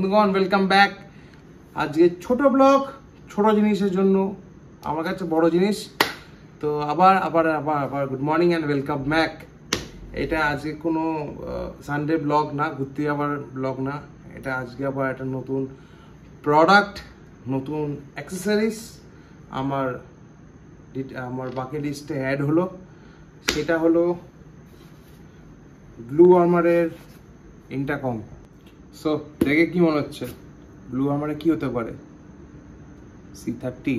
বন্ধুগণ welcome back. আজকে ছোট ব্লগ, ছোট জিনিসের জন্য আমার কাছে বড় জিনিস। তো আবার আবার আবার আবার good morning and welcome back. এটা আজকে কোনো সানডে ব্লগ না, ঘুরতে যাওয়ার ব্লগ না। এটা আজকে আবার একটা নতুন প্রোডাক্ট, নতুন অ্যাক্সেসরিজ আমার বাকি লিস্টে অ্যাড হলো। সেটা হলো ব্লু আর্মারের ইন্টারকম। সো দেখে কি মনে হচ্ছে ব্লু আর্মারে কি হতে পারে? C30,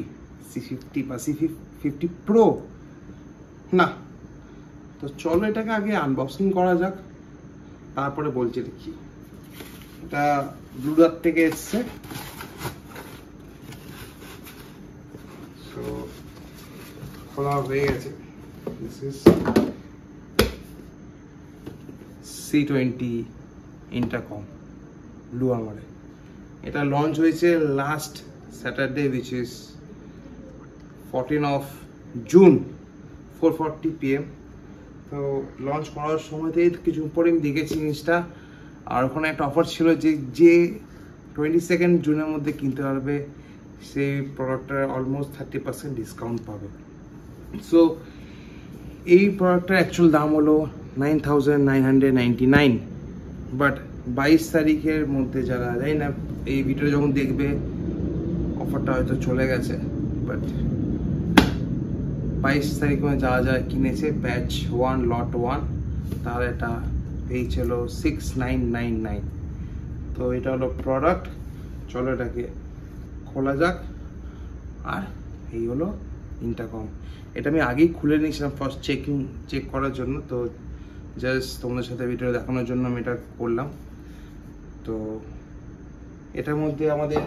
C50 বা C50 Pro না? তো চলো এটাকে আগে আনবক্সিং করা যাক, তারপরে বলছি দেখি। এটা ব্লু ডট থেকে এসছে। সো খোলা হয়ে গেছে। This is C20 intercom blue আর্মারে। এটা লঞ্চ হয়েছে last Saturday, which is 14 of June 4:40 PM। তো লঞ্চ করার সময়তেই কিছু পরে আমি দেখেছি জিনিসটা, আর ওখানে একটা অফার ছিল যে 22 জুনের মধ্যে কিনতে পারবে সেই প্রোডাক্টটার অলমোস্ট 30% ডিসকাউন্ট পাবে। সো এই প্রোডাক্টটার অ্যাকচুয়াল দাম হলো 9,999, বাট 22 তারিখের মধ্যে যারা জানি না এই ভিডিও যখন দেখবে অফারটা হয়তো চলে গেছে, বাট 22 তারিখ মধ্যে যারা যারা কিনেছে ব্যাচ 1 লট 1 তার এটা পেয়েছিল 6999। তো এটা হলো প্রোডাক্ট। চলো এটাকে খোলা যাক। আর এই হলো ইন্টারকম। এটা আমি আগেই খুলে নিয়েছিলাম ফার্স্ট চেক করার জন্য, তো জাস্ট তোমাদের সাথে ভিডিও দেখানোর জন্য আমি এটা করলাম। তো এটার মধ্যে আমাদের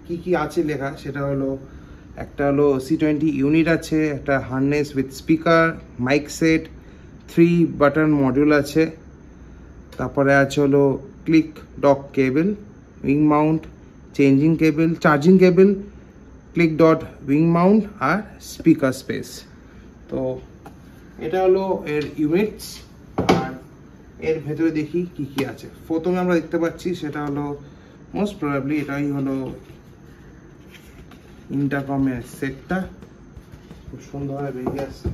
কি কি আছে লেখা সেটা হলো, একটা হলো C20 ইউনিট আছে, একটা harness with speaker, mic set, 3 button module আছে, তারপরে আছে হলো click dock cable, wing mount, changing cable, charging cable, click dot wing mount আর স্পিকার স্পেস। তো এটা হলো এর ইউনিটস। আর এর ভেতরে দেখি কি কি আছে। প্রথমে আমরা দেখতে পাচ্ছি সেটা হলো মোস্ট প্রবাবলি এটাই হলো ইন্টারকমের সেটটা। খুব সুন্দরভাবে বেরিয়ে আসছে।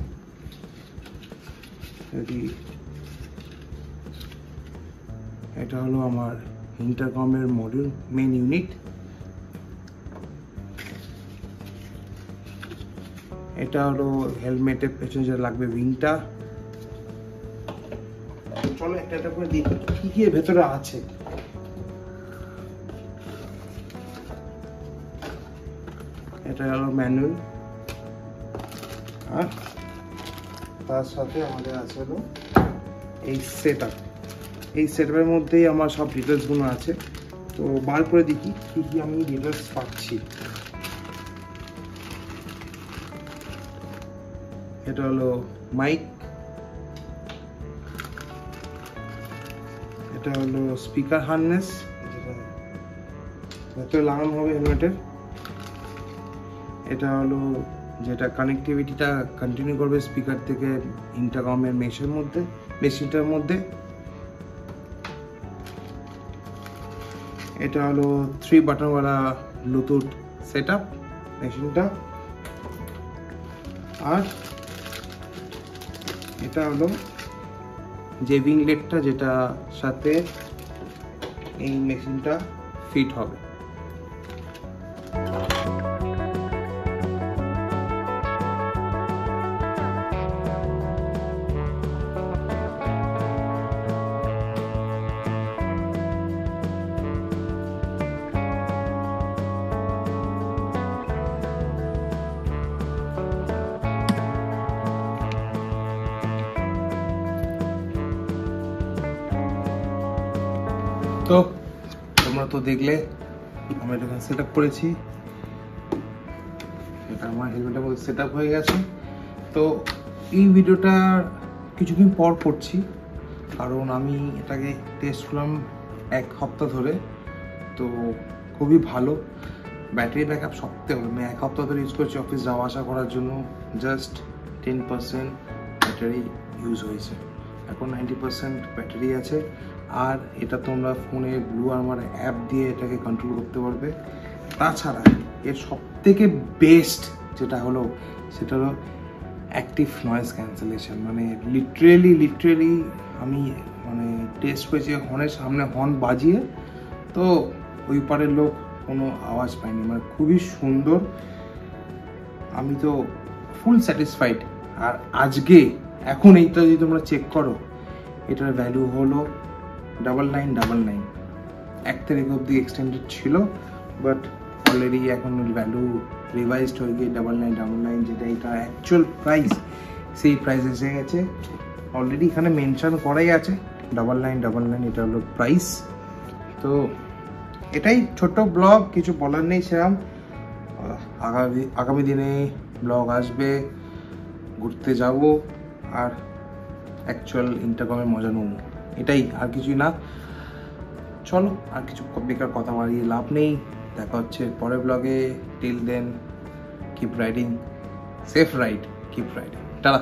এটা হলো আমার ইন্টারকমের মডিউল, মেন ইউনিট। এটা হলো হেলমেটের পেছনে যেটা লাগবে উইংটা। চলো একটা একটা করে দেখি কি কি এর ভেতরে আছে। এটা হলো ম্যানুয়াল, আর তার সাথে আমাদের আছে হলো এই সেটআপ। এই সেটআপের মধ্যেই আমার সব ডিটেলস গুলো আছে। তো বার করে দেখি কি কি আমি ডিটেলস পাচ্ছি। এটা হলো মাইক, এটা হলো স্পিকার হার্নেস ভেতরে লাগানো হবে হেলমেটের। এটা হলো যেটা কানেক্টিভিটিটা কন্টিনিউ করবে স্পিকার থেকে ইন্টারকমের মেশিনটার মধ্যে। এটা হলো 3 বাটনওয়ালা ব্লুটুথ সেটআপ মেশিনটা। আর এটা হলো যে উইংলেটটা যেটা সাথে এই মেশিনটা ফিট হবে। তো তোমরা তো দেখলে আমি এটা সেট আপ করেছি। এটা আমার হেলমেটের মধ্যে সেট আপ হয়ে গেছে। তো এই ভিডিওটা কিছুদিন পর করছি, কারণ আমি এটাকে টেস্ট করলাম 1 সপ্তাহ ধরে। তো খুবই ভালো ব্যাটারি ব্যাক আপ। সপ্তাহে আমি 1 সপ্তাহ ধরে ইউজ করছি অফিস যাওয়া আসা করার জন্য। জাস্ট 10% ব্যাটারি ইউজ হয়েছে। এখন 90% ব্যাটারি আছে। আর এটা তোমরা ফোনে ব্লু আর্মার অ্যাপ দিয়ে এটাকে কন্ট্রোল করতে পারবে। তাছাড়া এর সব থেকে বেস্ট যেটা হলো সেটা হলো অ্যাক্টিভ নয়েজ ক্যান্সেলেশন। মানে লিটারেলি আমি মানে টেস্ট করেছি হর্নের সামনে হর্ন বাজিয়ে, তো ওই পারের লোক কোনো আওয়াজ পায়নি, মানে খুবই সুন্দর। আমি তো ফুল স্যাটিসফাইড। আর আজকে এখন এইটা যদি তোমরা চেক করো, এটার ভ্যালু হলো 9999। 1 তারিখ অবধি এক্সটেন্ডেড ছিল, বাট অলরেডি এখন ভ্যালু রিভাইজড হয়ে গিয়ে 9999, যেটা এটা অ্যাকচুয়াল প্রাইস, সেই প্রাইস এসে গেছে। অলরেডি এখানে মেনশন করাই আছে 9999, এটা হলো প্রাইস। তো এটাই ছোট্ট ব্লগ, কিছু বলার নেই সেরকম। আগামী দিনে ব্লগ আসবে, ঘুরতে যাব আর অ্যাকচুয়াল ইন্টারকমের মজা নেব, এটাই, আর কিছুই না। চলো, আর কিছু বেকার কথা বাড়িয়ে লাভ নেই। দেখা হচ্ছে পরের ব্লগে। Till then, keep riding, safe ride, keep riding, tata.